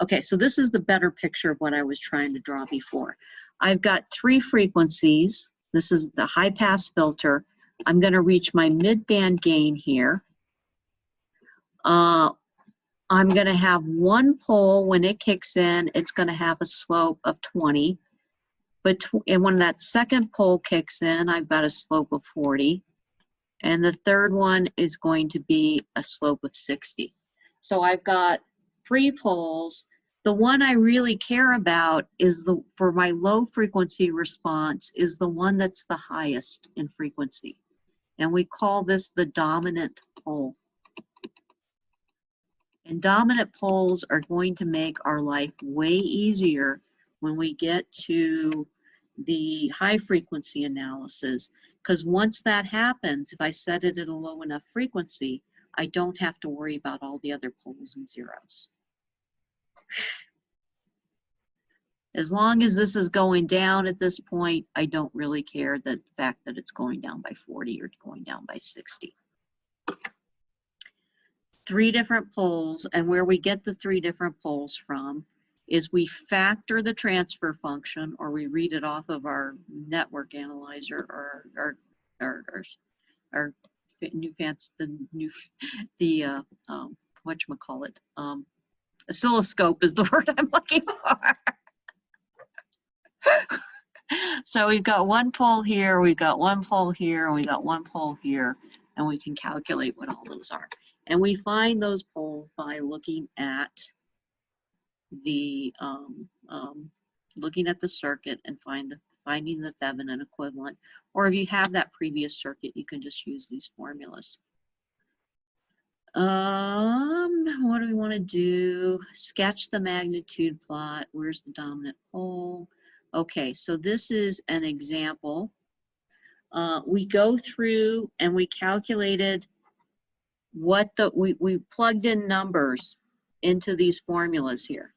Okay, so this is the better picture of what I was trying to draw before. I've got 3 frequencies. This is the high pass filter. I'm going to reach my mid-band gain here. I'm going to have one pole when it kicks in, it's going to have a slope of 20. And when that second pole kicks in, I've got a slope of 40. And the third one is going to be a slope of 60. So I've got 3 poles. The one I really care about is for my low frequency response is the one that's the highest in frequency. And we call this the dominant pole. And dominant poles are going to make our life way easier when we get to the high frequency analysis, because once that happens, if I set it at a low enough frequency, I don't have to worry about all the other poles and zeros. As long as this is going down at this point, I don't really care the fact that it's going down by 40 or going down by 60. 3 different poles, and where we get the 3 different poles from is we factor the transfer function, or we read it off of our network analyzer, or our new fancy, whatchamacallit, oscilloscope is the word I'm looking for. So we've got 1 pole here, we've got 1 pole here, and we got 1 pole here, and we can calculate what all those are. And we find those poles by looking at the circuit and finding the Thevenin equivalent. Or if you have that previous circuit, you can just use these formulas. What do we want to do? Sketch the magnitude plot. Where's the dominant pole? Okay, so this is an example. We go through and we calculated what we plugged in numbers into these formulas here.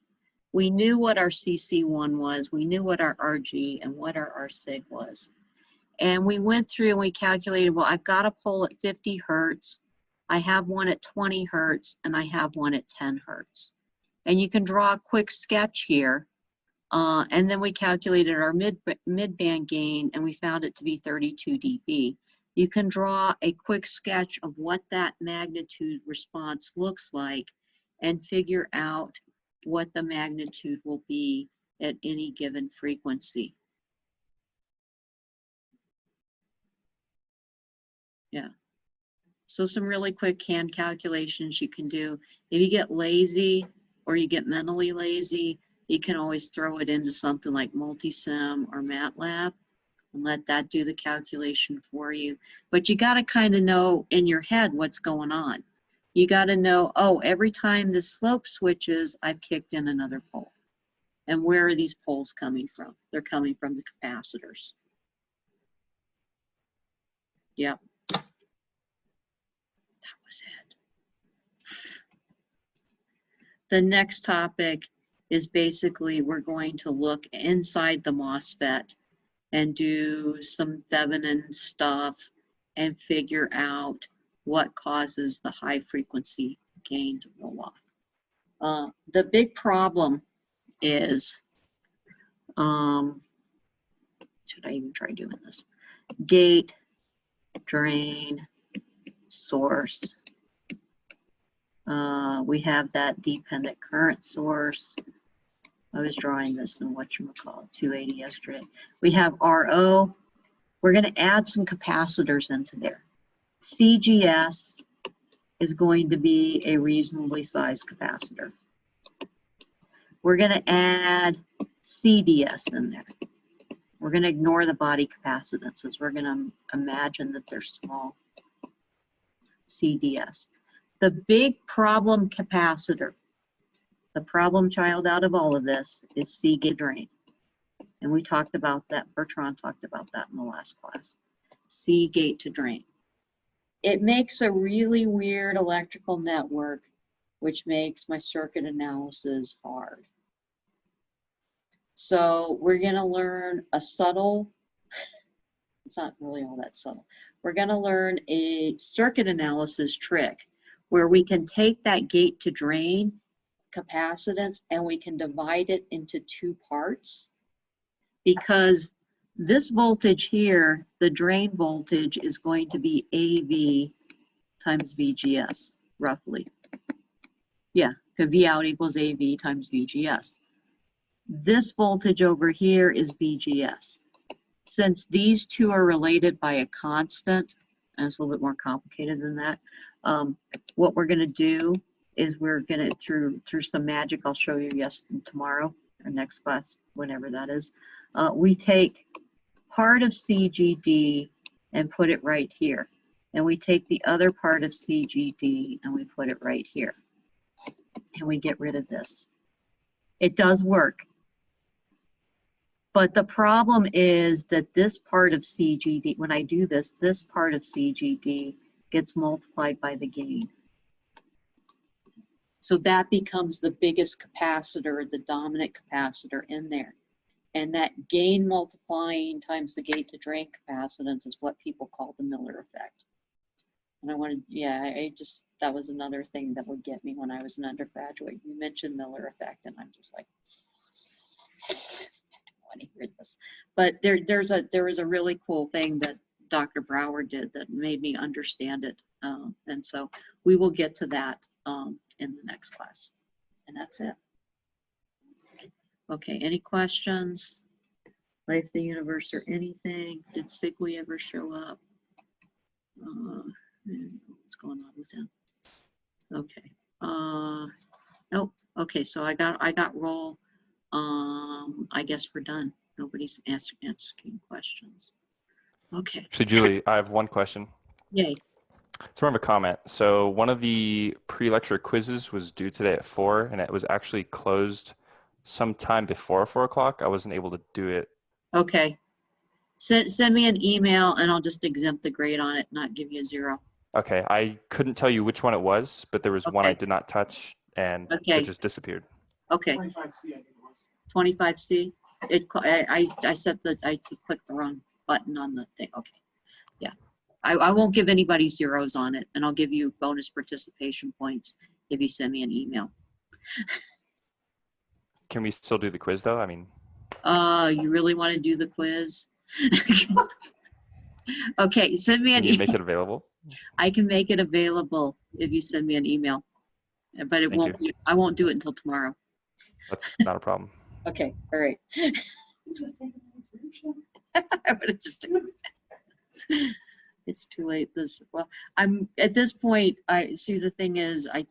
We knew what our CC1 was, we knew what our RG and what our RSig was. And we went through and we calculated, well, I've got a pole at 50 Hertz, I have one at 20 Hertz, and I have one at 10 Hertz. And you can draw a quick sketch here. And then we calculated our mid-band gain, and we found it to be 32 dB. You can draw a quick sketch of what that magnitude response looks like and figure out what the magnitude will be at any given frequency. Yeah. So some really quick hand calculations you can do. If you get lazy or you get mentally lazy, you can always throw it into something like Multisim or MATLAB and let that do the calculation for you. But you got to kind of know in your head what's going on. You got to know, oh, every time the slope switches, I've kicked in another pole. And where are these poles coming from? They're coming from the capacitors. Yep. That was it. The next topic is basically we're going to look inside the MOSFET and do some Thevenin stuff and figure out what causes the high frequency gain to roll off. The big problem is, should I even try doing this? Gate, drain, source. We have that dependent current source. I was drawing this in whatchamacallit, 280 yesterday. We have RO. We're going to add some capacitors into there. CGS is going to be a reasonably sized capacitor. We're going to add CDS in there. We're going to ignore the body capacitances. We're going to imagine that they're small. CDS. The big problem capacitor, the problem child out of all of this, is C gate drain. And we talked about that, Bertrand talked about that in the last class. C gate to drain. It makes a really weird electrical network, which makes my circuit analysis hard. So we're going to learn a subtle, it's not really all that subtle. We're going to learn a circuit analysis trick where we can take that gate to drain capacitance, and we can divide it into two parts, because this voltage here, the drain voltage, is going to be AV times VGS, roughly. Yeah, because V out equals AV times VGS. This voltage over here is VGS. Since these two are related by a constant, and it's a little bit more complicated than that, what we're going to do is we're going to, through some magic, I'll show you tomorrow or next class, whenever that is, we take part of CGD and put it right here. And we take the other part of CGD and we put it right here. And we get rid of this. It does work. But the problem is that this part of CGD, when I do this, this part of CGD gets multiplied by the gain. So that becomes the biggest capacitor, the dominant capacitor in there. And that gain multiplying times the gate to drain capacitance is what people call the Miller effect. And I wanted, yeah, that was another thing that would get me when I was an undergraduate. You mentioned Miller effect, and I'm just like, I don't want to hear this. But there was a really cool thing that Dr. Brower did that made me understand it. And so we will get to that in the next class. And that's it. Okay, any questions? Life, the universe, or anything? Did Sigway ever show up? What's going on with him? Okay. Nope. Okay, so I got roll. I guess we're done. Nobody's asking questions. Okay. Actually, Julie, I have one question. Yay. It's more of a comment. So one of the pre-lecture quizzes was due today at 4, and it was actually closed sometime before 4 o'clock. I wasn't able to do it. Okay. Send me an email and I'll just exempt the grade on it, not give you a 0. Okay. I couldn't tell you which one it was, but there was one I did not touch, and it just disappeared. Okay. 25C, I think it was. 25C. I clicked the wrong button on the thing. Okay. Yeah. I won't give anybody 0s on it, and I'll give you bonus participation points if you send me an email. Can we still do the quiz though? I mean, you really want to do the quiz? Okay, send me an email. Can you make it available? I can make it available if you send me an email, but it won't. I won't do it until tomorrow. That's not a problem. Okay, all right. I would have just done it. It's too late. I'm at this point. I see, the thing is, I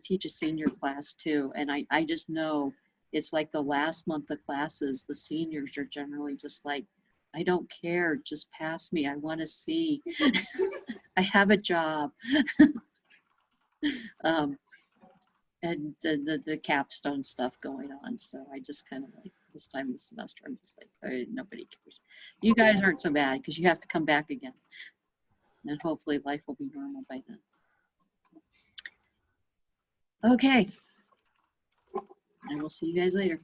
teach a senior class too, and I just know it's like the last month of classes, the seniors are generally just like, I don't care, just pass me. I want to see. I have a job. And the capstone stuff going on. So I just kind of like, this time of the semester, I'm just like, nobody cares. You guys aren't so bad because you have to come back again. And hopefully life will be normal by then. Okay. And we'll see you guys later.